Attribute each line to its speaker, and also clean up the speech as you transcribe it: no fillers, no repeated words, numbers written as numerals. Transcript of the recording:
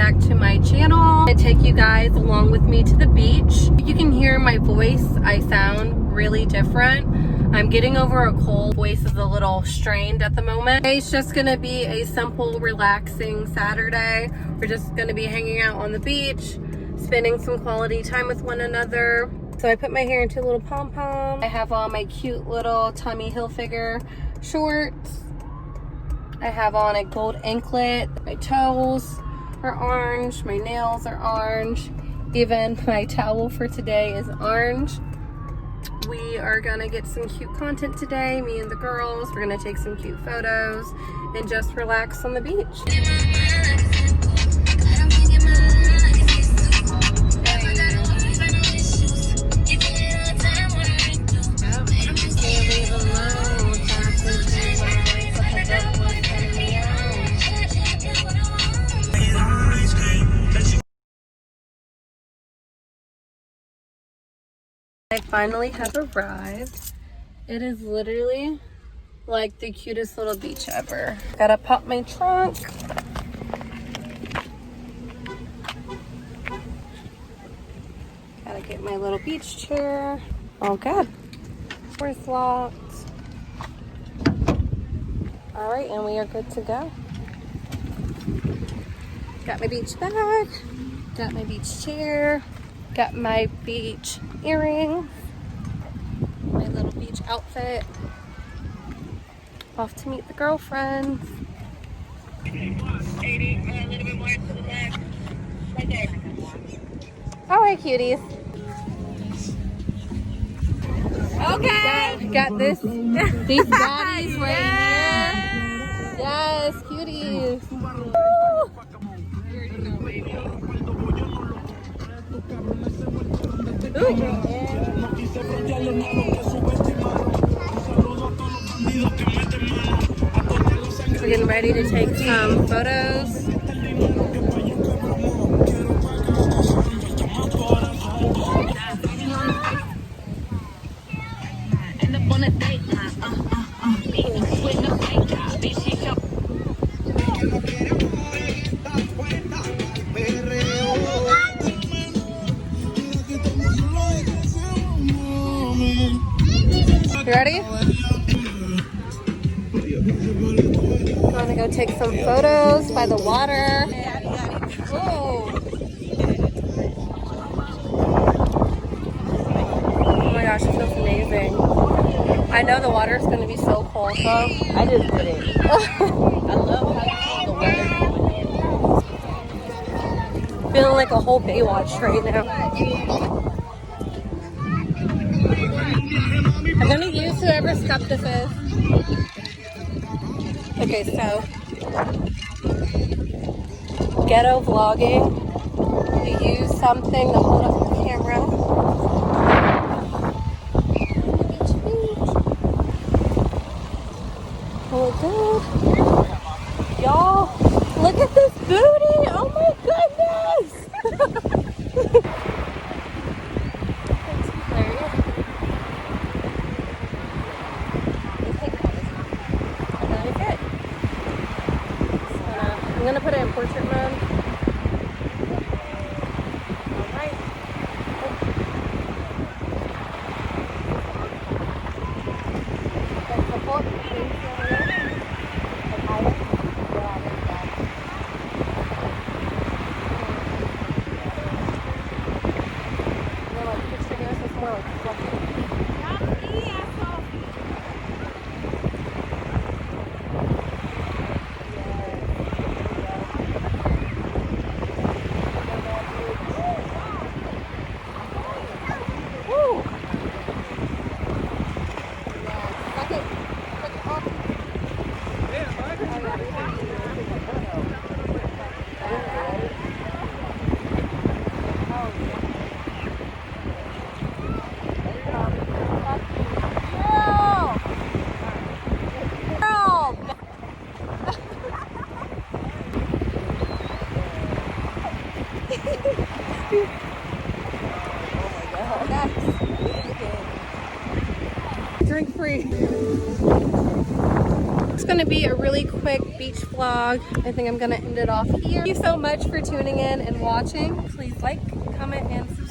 Speaker 1: back to my channel. I take you guys along with me to the beach. You can hear my voice. I sound really different. I'm getting over a cold. Voice is a little strained at the moment. It's just gonna be a simple, relaxing Saturday. We're just gonna be hanging out on the beach, spending some quality time with one another. So I put my hair into a little pom-pom. I have on my cute little Tommy Hilfiger shorts. I have on a gold anklet. My toes are orange. My nails are orange. Even my towel for today is orange. We are gonna get some cute content today, me and the girls. We're gonna take some cute photos and just relax on the beach. I finally have arrived. It is literally like the cutest little beach ever. Gotta pop my trunk. Gotta get my little beach chair. Oh good. Door's locked. All right, and we are good to go. Got my beach bag. Got my beach chair. Got my beach earrings. My little beach outfit. Off to meet the girlfriends. 80, a little bit more to the left. Right there. All right, cuties. Okay. Got this. These baddies right here. Yes, cuties. Woo. We're getting ready to take some photos. You ready? I'm gonna go take some photos by the water. Whoa. Oh my gosh, it feels amazing. I know the water is gonna be so cold, so
Speaker 2: I just did it. I love how the weather.
Speaker 1: Feeling like a whole Baywatch right now. I'm gonna use whoever's cup this is. Okay, so ghetto vlogging. You use something to hold up the camera. Oh, good. Y'all, look at this booty. Oh my goodness. I'm gonna put it in portrait mode. All right. Drink free. It's gonna be a really quick beach vlog. I think I'm gonna end it off here. Thank you so much for tuning in and watching. Please like, comment, and subscribe.